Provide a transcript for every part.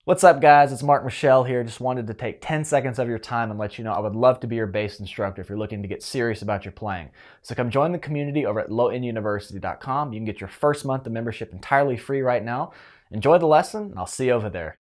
What's up, guys? It's Michell here. Just wanted to take 10 seconds of your time and let you know I would love to be your bass instructor if you're looking to get serious about your playing. So come join the community over at lowenduniversity.com. You can get your first month of membership entirely free right now. Enjoy the lesson, and I'll see you over there.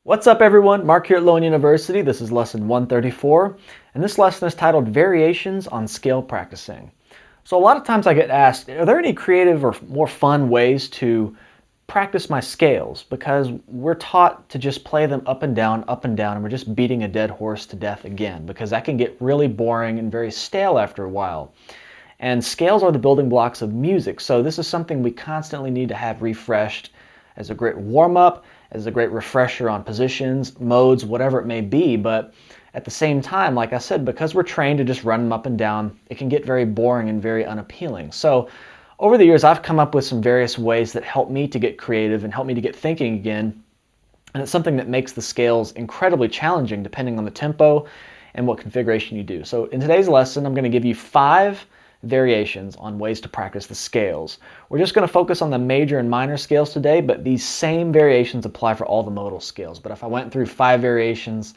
What's up, everyone? Mark here at Low End University. This is lesson 134, and this lesson is titled Variations on Scale Practicing. So a lot of times I get asked, are there any creative or more fun ways to practice my scales? Because we're taught to just play them up and down, and we're just beating a dead horse to death again, because that can get really boring and very stale after a while. And scales are the building blocks of music, so this is something we constantly need to have refreshed as a great warm-up, as a great refresher on positions, modes, whatever it may be. But at the same time, like I said, because we're trained to just run them up and down, it can get very boring and very unappealing. So over the years, I've come up with some various ways that help me to get creative and help me to get thinking again. And it's something that makes the scales incredibly challenging depending on the tempo and what configuration you do. So in today's lesson, I'm going to give you 5 variations on ways to practice the scales. We're just going to focus on the major and minor scales today, but these same variations apply for all the modal scales. But if I went through 5 variations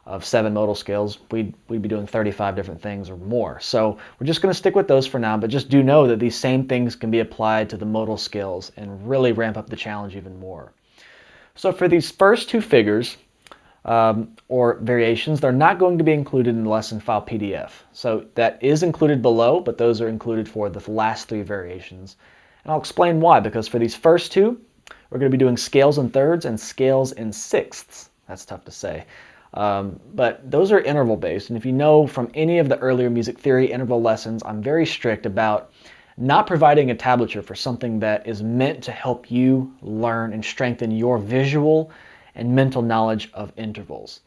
of 7 modal scales, we'd be doing 35 different things or more. So we're just going to stick with those for now, but just do know that these same things can be applied to the modal scales and really ramp up the challenge even more. So for these first 2 figures, or variations, they're not going to be included in the lesson file PDF. So that is included below, but those are included for the last 3 variations. And I'll explain why, because for these first 2, we're going to be doing scales in thirds and scales in sixths. That's tough to say. But those are interval based. And if you know from any of the earlier music theory interval lessons, I'm very strict about not providing a tablature for something that is meant to help you learn and strengthen your visual and mental knowledge of intervals.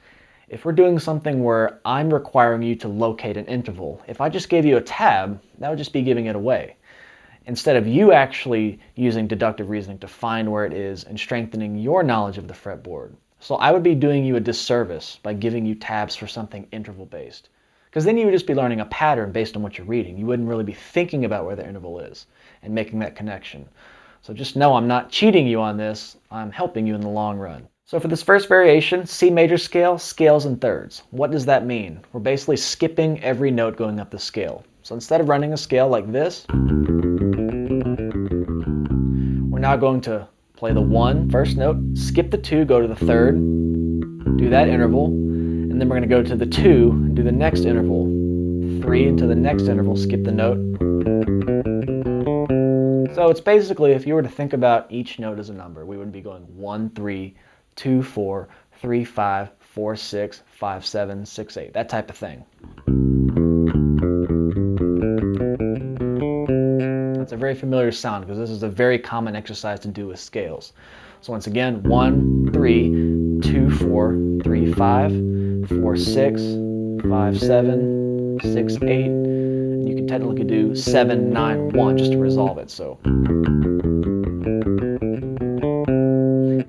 If we're doing something where I'm requiring you to locate an interval, if I just gave you a tab, that would just be giving it away, instead of you actually using deductive reasoning to find where it is and strengthening your knowledge of the fretboard. So I would be doing you a disservice by giving you tabs for something interval based, because then you would just be learning a pattern based on what you're reading. You wouldn't really be thinking about where the interval is and making that connection. So just know I'm not cheating you on this, I'm helping you in the long run. So for this first variation, C major scale, scales in thirds. What does that mean? We're basically skipping every note going up the scale. So instead of running a scale like this, we're now going to play the 1 first note, skip the 2, go to the 3rd, do that interval, and then we're going to go to the 2 and do the next interval, 3 into the next interval, skip the note. So it's basically, if you were to think about each note as a number, we would be going 1, 3, 2, 4, 3, 5, 4, 6, 5, 7, 6, 8, that type of thing. That's a very familiar sound because this is a very common exercise to do with scales. So once again, 1, 3, 2, 4, 3, 5, 4, 6, 5, 7, 6, 8. You can technically do 7, 9, 1 just to resolve it. So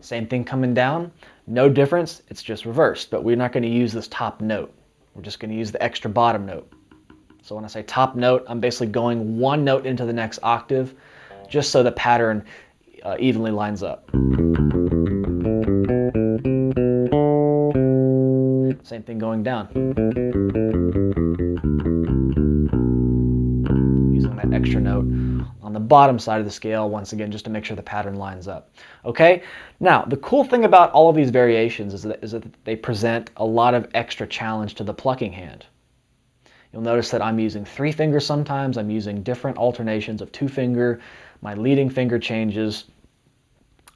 same thing coming down, no difference, it's just reversed, but we're not going to use this top note. We're just going to use the extra bottom note. So when I say top note, I'm basically going 1 note into the next octave, just so the pattern evenly lines up. Same thing going down. Using that extra note on the bottom side of the scale, once again, just to make sure the pattern lines up. Okay? Now, the cool thing about all of these variations is that they present a lot of extra challenge to the plucking hand. You'll notice that I'm using 3 fingers sometimes, I'm using different alternations of 2 finger, my leading finger changes,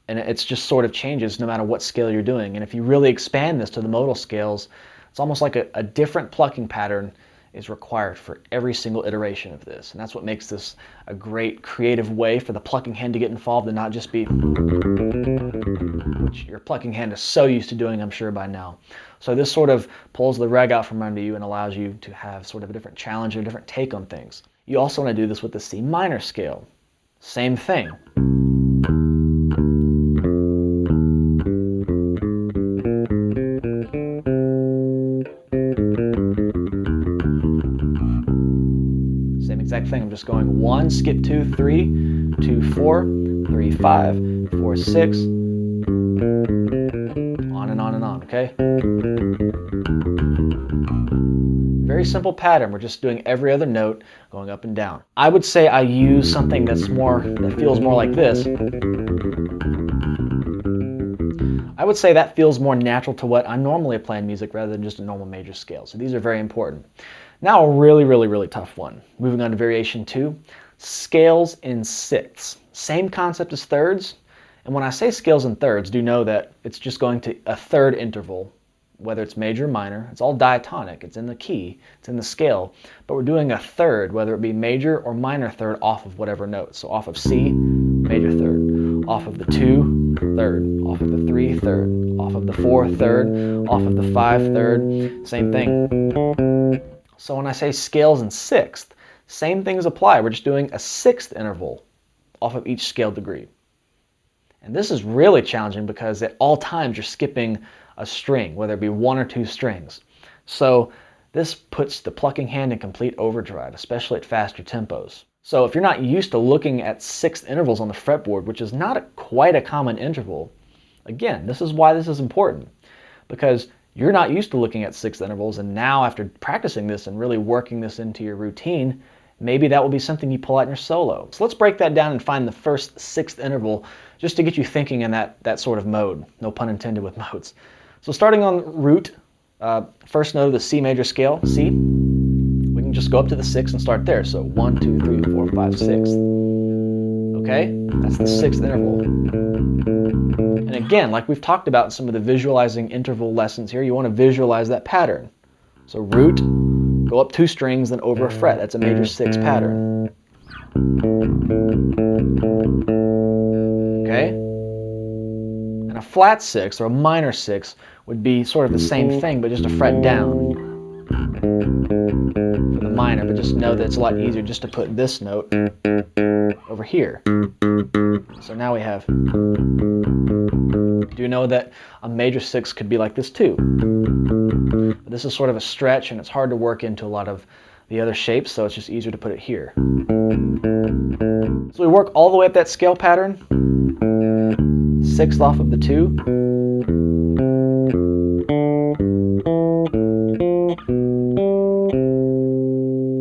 and it's just sort of changes no matter what scale you're doing. And if you really expand this to the modal scales, it's almost like a different plucking pattern is required for every single iteration of this. And that's what makes this a great creative way for the plucking hand to get involved and not just be, which your plucking hand is so used to doing, I'm sure by now. So this sort of pulls the rug out from under you and allows you to have sort of a different challenge or a different take on things. You also want to do this with the C minor scale. Same thing. exact thing. I'm just going 1, skip 2, 3, 2, 4, 3, 5, 4, 6, on and on and on, okay? Very simple pattern. We're just doing every other note going up and down. I would say I use something that feels more like this. I would say that feels more natural to what I normally play in music rather than just a normal major scale. So these are very important. Now a really tough one. Moving on to variation 2, scales in sixths. Same concept as thirds. And when I say scales in thirds, do know that it's just going to a third interval, whether it's major or minor. It's all diatonic. It's in the key. It's in the scale. But we're doing a third, whether it be major or minor third, off of whatever note. So off of C, major third. Off of the 2, third. Off of the 3, third. Off of the 4, third. Off of the 5, third. Same thing. So when I say scales in sixth, same things apply. We're just doing a sixth interval off of each scale degree. And this is really challenging because at all times you're skipping a string, whether it be 1 or 2 strings. So this puts the plucking hand in complete overdrive, especially at faster tempos. So if you're not used to looking at sixth intervals on the fretboard, which is not quite a common interval, again, this is why this is important. Because you're not used to looking at sixth intervals, and now after practicing this and really working this into your routine, maybe that will be something you pull out in your solo. So let's break that down and find the first sixth interval just to get you thinking in that sort of mode. No pun intended with modes. So starting on root, first note of the C major scale, C, we can just go up to the 6th and start there. So 1, 2, 3, 4, 5, 6. Okay, that's the sixth interval. And again, like we've talked about in some of the visualizing interval lessons here, you want to visualize that pattern. So root, go up 2 strings, then over a fret. That's a major 6 pattern. Okay? And a flat 6 or a minor 6 would be sort of the same thing, but just a fret down for the minor. But just know that it's a lot easier just to put this note over here. So now we have, do you know that a major 6 could be like this too? But this is sort of a stretch and it's hard to work into a lot of the other shapes, so it's just easier to put it here. So we work all the way up that scale pattern, 6th off of the 2.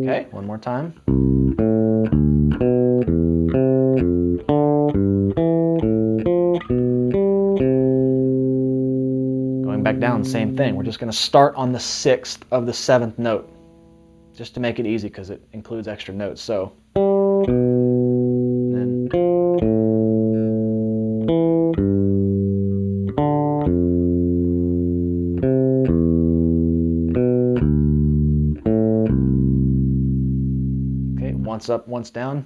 Okay, one more time. Going back down, same thing. We're just going to start on the 6th of the 7th note, just to make it easy because it includes extra notes. So then okay, once up, once down.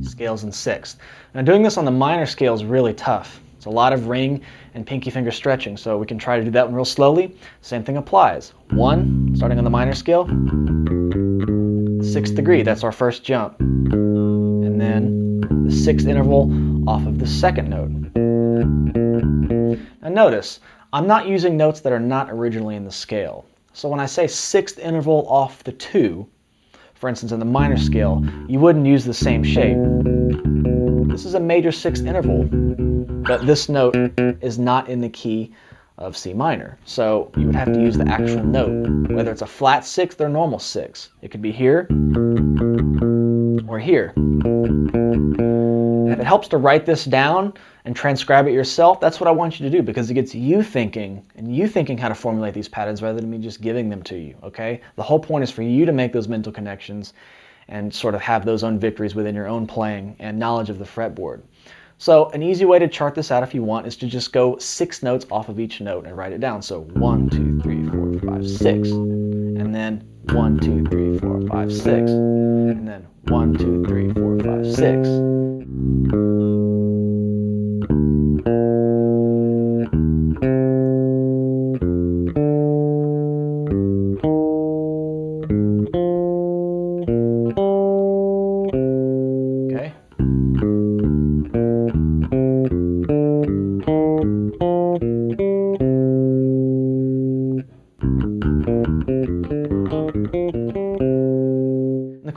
Scales in sixth. Now doing this on the minor scale is really tough. It's a lot of ring and pinky finger stretching, so we can try to do that one real slowly. Same thing applies. 1, starting on the minor scale, 6th degree, that's our first jump. And then the 6th interval off of the 2nd note. Now notice, I'm not using notes that are not originally in the scale. So when I say 6th interval off the 2, for instance, in the minor scale, you wouldn't use the same shape. This is a major 6th interval, but this note is not in the key of C minor. So you would have to use the actual note, whether it's a flat 6th or normal 6. It could be here or here. And if it helps to write this down and transcribe it yourself, that's what I want you to do, because it gets you thinking, and you thinking how to formulate these patterns rather than me just giving them to you, okay? The whole point is for you to make those mental connections and sort of have those own victories within your own playing and knowledge of the fretboard. So an easy way to chart this out if you want is to just go 6 notes off of each note and write it down. So 1, 2, 3, 4, 5, 6. And then 1, 2, 3, 4, 5, 6. And then 1, 2, 3, 4, 5, 6.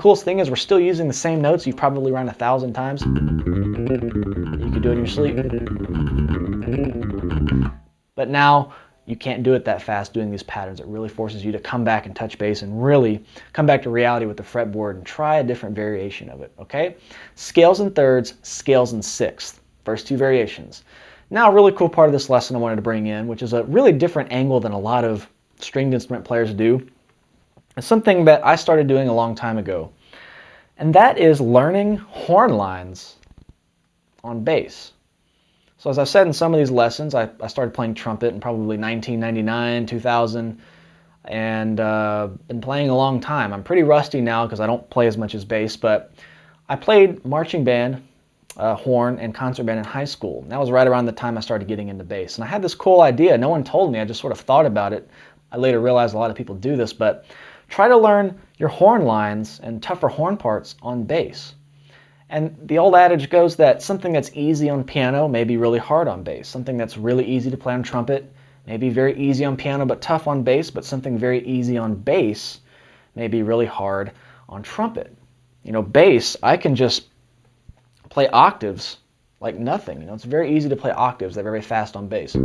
coolest thing is we're still using the same notes you've probably run 1,000 times. You could do it in your sleep. But now you can't do it that fast doing these patterns. It really forces you to come back and touch base and really come back to reality with the fretboard and try a different variation of it, okay? Scales in thirds, scales in sixths. First two variations. Now a really cool part of this lesson I wanted to bring in, which is a really different angle than a lot of stringed instrument players do. It's something that I started doing a long time ago. And that is learning horn lines on bass. So as I've said in some of these lessons, I started playing trumpet in probably 1999, 2000, and been playing a long time. I'm pretty rusty now because I don't play as much as bass, but I played marching band, horn, and concert band in high school. That was right around the time I started getting into bass. And I had this cool idea. No one told me. I just sort of thought about it. I later realized a lot of people do this, but try to learn your horn lines and tougher horn parts on bass. And the old adage goes that something that's easy on piano may be really hard on bass. Something that's really easy to play on trumpet may be very easy on piano but tough on bass, but something very easy on bass may be really hard on trumpet. You know, bass, I can just play octaves like nothing. You know, it's very easy to play octaves. They're very fast on bass. You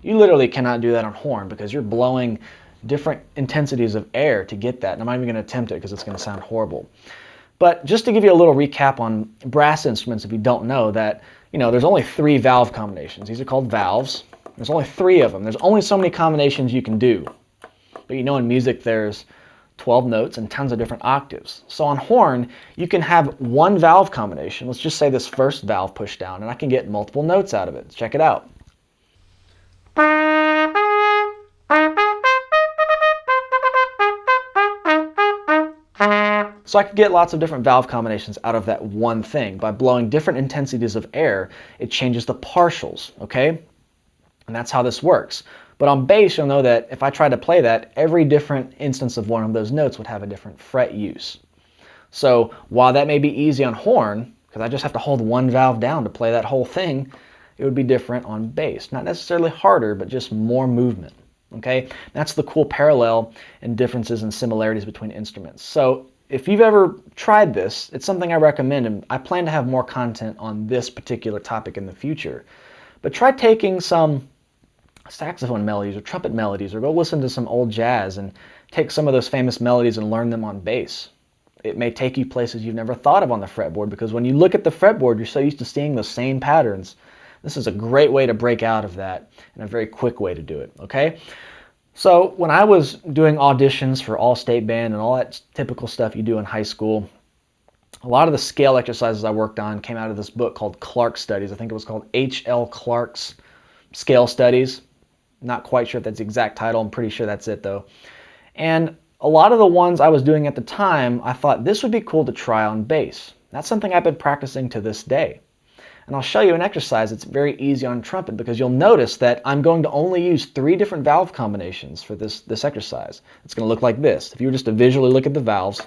literally cannot do that on horn because you're blowing different intensities of air to get that. And I'm not even going to attempt it because it's going to sound horrible. But just to give you a little recap on brass instruments, if you don't know, that, you know, there's only 3 valve combinations. These are called valves. There's only 3 of them. There's only so many combinations you can do. But you know, in music, there's 12 notes and tons of different octaves. So on horn, you can have 1 valve combination. Let's just say this first valve push down, and I can get multiple notes out of it. Let's check it out. So I could get lots of different valve combinations out of that one thing. By blowing different intensities of air, it changes the partials, okay? And that's how this works. But on bass, you'll know that if I tried to play that, every different instance of one of those notes would have a different fret use. So while that may be easy on horn, because I just have to hold 1 valve down to play that whole thing, it would be different on bass. Not necessarily harder, but just more movement. Okay? That's the cool parallel and differences and similarities between instruments. So if you've ever tried this, it's something I recommend, and I plan to have more content on this particular topic in the future. But try taking some saxophone melodies or trumpet melodies, or go listen to some old jazz and take some of those famous melodies and learn them on bass. It may take you places you've never thought of on the fretboard, because when you look at the fretboard, you're so used to seeing those same patterns. This is a great way to break out of that and a very quick way to do it, okay? So when I was doing auditions for all-state band and all that typical stuff you do in high school, a lot of the scale exercises I worked on came out of this book called Clark Studies. I think it was called H.L. Clark's Scale Studies. Not quite sure if that's the exact title. I'm pretty sure that's it though. And a lot of the ones I was doing at the time, I thought this would be cool to try on bass. That's something I've been practicing to this day. And I'll show you an exercise that's very easy on trumpet, because you'll notice that I'm going to only use 3 different valve combinations for this exercise. It's going to look like this. If you were just to visually look at the valves,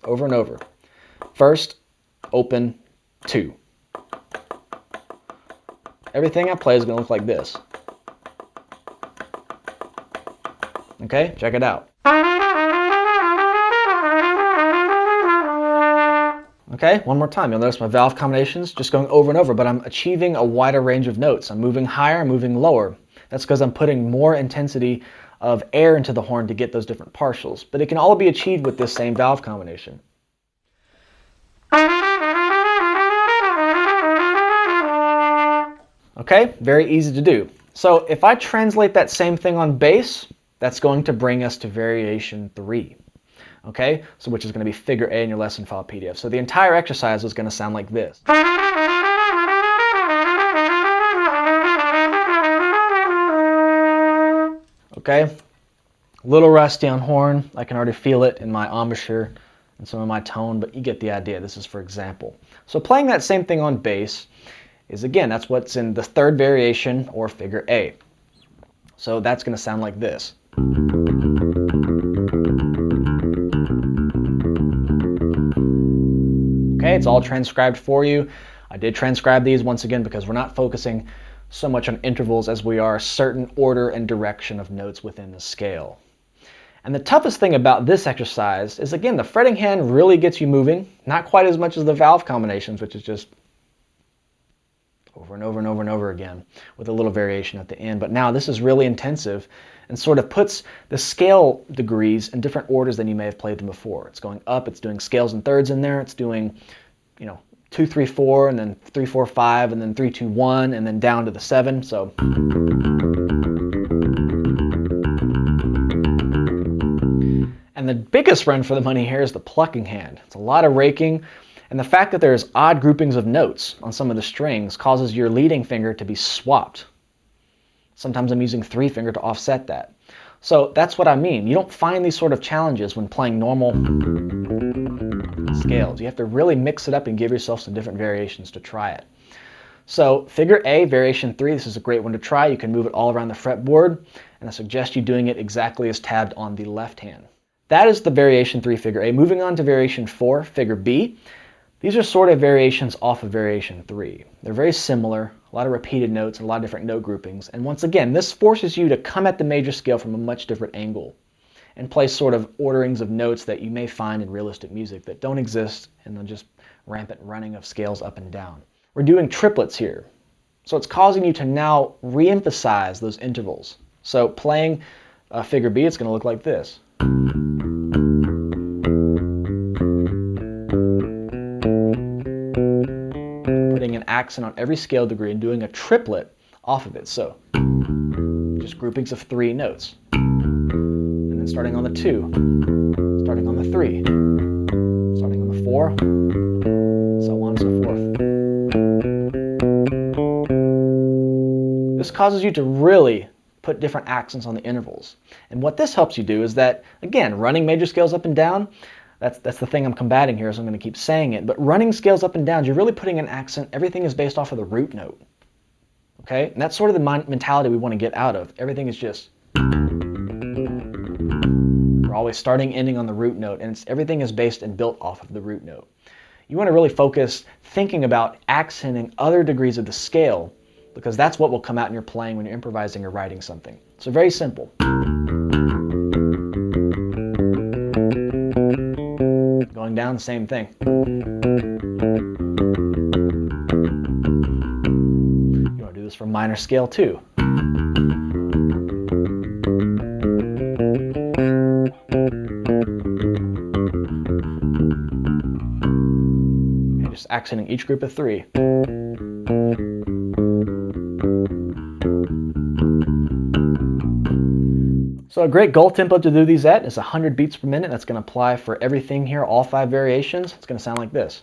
over and over. First, open, 2. Everything I play is going to look like this. Okay, check it out. Okay, one more time. You'll notice my valve combinations just going over and over, but I'm achieving a wider range of notes. I'm moving higher, I'm moving lower. That's because I'm putting more intensity of air into the horn to get those different partials. But it can all be achieved with this same valve combination. Okay, very easy to do. So if I translate that same thing on bass, that's going to bring us to variation 3. Okay, so which is going to be figure A in your lesson file PDF. So the entire exercise is going to sound like this. Okay, a little rusty on horn. I can already feel it in my embouchure and some of my tone, but you get the idea. This is for example. So playing that same thing on bass is, again, that's what's in the 3rd variation, or figure A. So that's going to sound like this. Okay, it's all transcribed for you. I did transcribe these once again because we're not focusing so much on intervals as we are certain order and direction of notes within the scale. And the toughest thing about this exercise is, again, the fretting hand really gets you moving, not quite as much as the valve combinations, which is just over and over and over and over again with a little variation at the end. But now this is really intensive and sort of puts the scale degrees in different orders than you may have played them before. It's going up, it's doing scales and thirds in there, it's doing, 2, 3, 4, and then 3, 4, 5, and then 3, 2, 1, and then down to the 7. So and the biggest run for the money here is the plucking hand. It's a lot of raking, and the fact that there's odd groupings of notes on some of the strings causes your leading finger to be swapped. Sometimes I'm using 3 finger to offset that. So that's what I mean. You don't find these sort of challenges when playing normal scales. You have to really mix it up and give yourself some different variations to try it. So figure A, variation 3, this is a great one to try. You can move it all around the fretboard, and I suggest you doing it exactly as tabbed on the left hand. That is the variation 3 figure A. Moving on to variation 4, figure B. These are sort of variations off of variation 3. They're very similar, a lot of repeated notes, and a lot of different note groupings. And once again, this forces you to come at the major scale from a much different angle and play sort of orderings of notes that you may find in realistic music that don't exist in the just rampant running of scales up and down. We're doing triplets here. So it's causing you to now re-emphasize those intervals. So playing figure B, it's going to look like this. Putting an accent on every scale degree and doing a triplet off of it. So just groupings of 3 notes. And then starting on the 2, starting on the 3, starting on the 4, so on and so forth. This causes you to really put different accents on the intervals. And what this helps you do is that, again, running major scales up and down, that's the thing I'm combating here, so I'm going to keep saying it, but running scales up and down, you're really putting an accent. Everything is based off of the root note. Okay? And that's sort of the mentality we want to get out of. Everything is just, we're always starting, ending on the root note, and everything is based and built off of the root note. You want to really focus thinking about accenting other degrees of the scale, because that's what will come out in your playing when you're improvising or writing something. So very simple. Going down, same thing. You want to do this for minor scale too. Okay, just accenting each group of 3. So a great goal tempo to do these at is 100 beats per minute. That's going to apply for everything here, all 5 variations. It's going to sound like this.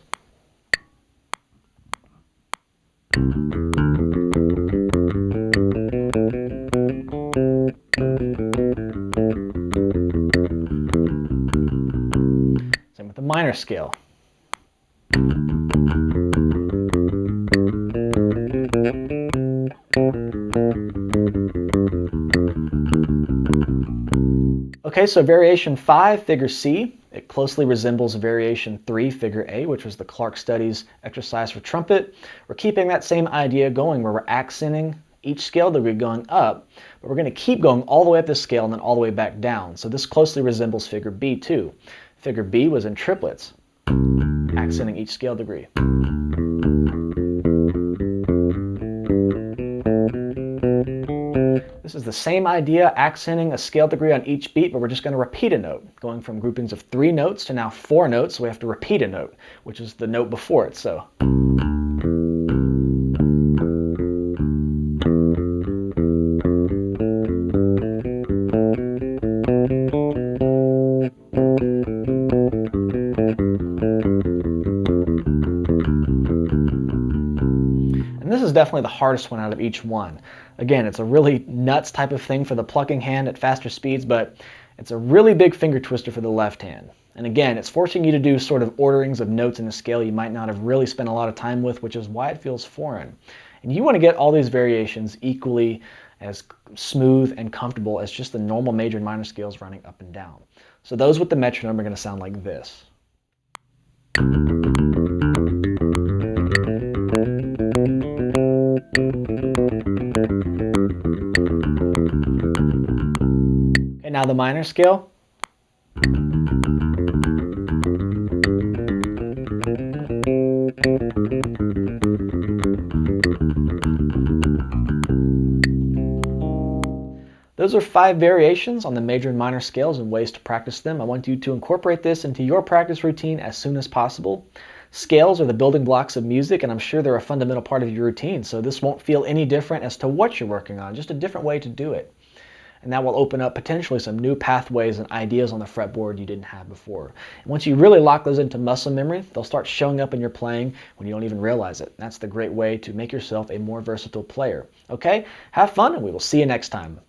Same with the minor scale. Okay, so variation 5, figure C, it closely resembles variation 3, figure A, which was the Clark Studies exercise for trumpet. We're keeping that same idea going where we're accenting each scale degree going up, but we're going to keep going all the way up this scale and then all the way back down. So this closely resembles figure B too. Figure B was in triplets, accenting each scale degree. This is the same idea, accenting a scale degree on each beat, but we're just going to repeat a note, going from groupings of 3 notes to now 4 notes, so we have to repeat a note, which is the note before it. So this is definitely the hardest one out of each one. Again, it's a really nuts type of thing for the plucking hand at faster speeds, but it's a really big finger twister for the left hand. And again, it's forcing you to do sort of orderings of notes in a scale you might not have really spent a lot of time with, which is why it feels foreign. And you want to get all these variations equally as smooth and comfortable as just the normal major and minor scales running up and down. So those with the metronome are going to sound like this. Okay, now the minor scale, Those are 5 variations on the major and minor scales and ways to practice them. I want you to incorporate this into your practice routine as soon as possible. Scales are the building blocks of music, and I'm sure they're a fundamental part of your routine, so this won't feel any different as to what you're working on, just a different way to do it. And that will open up potentially some new pathways and ideas on the fretboard you didn't have before. And once you really lock those into muscle memory, they'll start showing up in your playing when you don't even realize it. That's the great way to make yourself a more versatile player. Okay? Have fun, and we will see you next time.